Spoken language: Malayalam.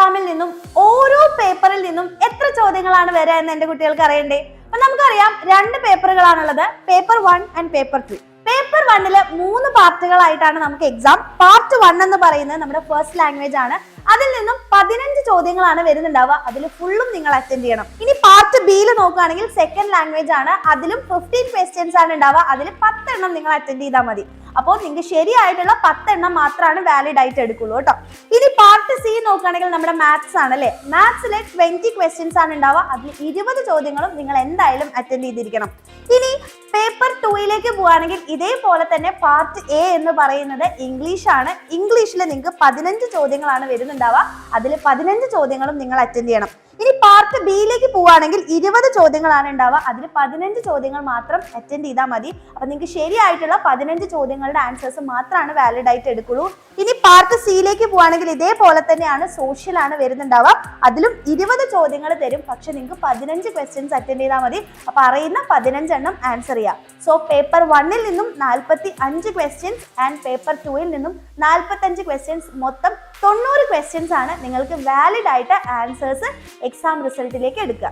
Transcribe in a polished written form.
എക്സാമിൽ നിന്നും ഓരോ പേപ്പറിൽ നിന്നും എത്ര ചോദ്യങ്ങളാണ് വരിക എന്ന് എന്റെ കുട്ടികൾക്ക് അറിയണ്ടേ? അപ്പൊ നമുക്കറിയാം 2 പേപ്പറുകളാണുള്ളത്, പേപ്പർ 1 ആൻഡ് പേപ്പർ 2. പേപ്പർ 1 3 പാർട്ടുകളായിട്ടാണ് നമുക്ക് എക്സാം. പാർട്ട് 1 എന്ന് പറയുന്നത് നമ്മുടെ ഫസ്റ്റ് ലാംഗ്വേജ് ആണ്. അതിൽ നിന്നും 15 ചോദ്യങ്ങളാണ് വരുന്നുണ്ടാവുക. അതിൽ ഫുള്ളും നിങ്ങൾ അറ്റൻഡ് ചെയ്യണം. ഇനി പാർട്ട് ബിയിൽ നോക്കുകയാണെങ്കിൽ സെക്കൻഡ് ലാംഗ്വേജ് ആണ്. അതിലും 15 ക്വസ്റ്റ്യൻസ് ആണ് ഉണ്ടാവുക. അതിൽ 10 എണ്ണം നിങ്ങൾ അറ്റൻഡ് ചെയ്താൽ മതി. അപ്പോൾ നിങ്ങൾക്ക് ശരിയായിട്ടുള്ള 10 എണ്ണം മാത്രമാണ് വാലിഡ് ആയിട്ട് എടുക്കുള്ളൂ കേട്ടോ. ഇനി പാർട്ട് സി നോക്കുകയാണെങ്കിൽ നമ്മുടെ മാത്സ് ആണ് അല്ലേ. മാത്സിലെ 20 ക്വസ്റ്റ്യൻസ് ആണ് ഉണ്ടാവുക. അതിൽ 20 ചോദ്യങ്ങളും നിങ്ങൾ എന്തായാലും അറ്റൻഡ് ചെയ്തിരിക്കണം. ഇനി പേപ്പർ 2ലേക്ക് പോവുകയാണെങ്കിൽ ഇതേപോലെ തന്നെ പാർട്ട് എ എന്ന് പറയുന്നത് ഇംഗ്ലീഷ് ആണ്. ഇംഗ്ലീഷിൽ നിങ്ങൾക്ക് 15 ചോദ്യങ്ങളാണ് വരുന്നുണ്ടാവുക. അതിൽ 15 ചോദ്യങ്ങളും നിങ്ങൾ അറ്റൻഡ് ചെയ്യണം. ഇനി പാർട്ട് ബിയിലേക്ക് പോവുകയാണെങ്കിൽ 20 ചോദ്യങ്ങളാണ് ഉണ്ടാവുക. അതിൽ 15 ചോദ്യങ്ങൾ മാത്രം അറ്റൻഡ് ചെയ്താൽ മതി. അപ്പൊ നിങ്ങൾക്ക് ശരിയായിട്ടുള്ള 15 ചോദ്യങ്ങളുടെ ആൻസേഴ്സ് മാത്രമാണ് വാലിഡ് ആയിട്ട് എടുക്കുള്ളൂ. ഇനി പാർട്ട് സിയിലേക്ക് പോവുകയാണെങ്കിൽ ഇതേപോലെ തന്നെയാണ്, സോഷ്യൽ ആണ് വരുന്നുണ്ടാവുക. അതിലും 20 ചോദ്യങ്ങൾ തരും. പക്ഷെ നിങ്ങൾക്ക് 15 ക്വസ്റ്റ്യൻസ് അറ്റൻഡ് ചെയ്താൽ മതി. അപ്പൊ അറിയുന്ന 15 എണ്ണം ആൻസർ ചെയ്യാം. സോ പേപ്പർ 1 നിന്നും 45 ക്വസ്റ്റ്യൻസ് ആൻഡ് പേപ്പർ 2 നിന്നും 45 ക്വസ്റ്റ്യൻസ്, മൊത്തം 90 ക്വസ്റ്റ്യൻസ് ആണ് നിങ്ങൾക്ക് വാലിഡ് ആയിട്ട് ആൻസേഴ്സ് എക്സാം റിസൾട്ടിലേക്ക് എടുക്കുക.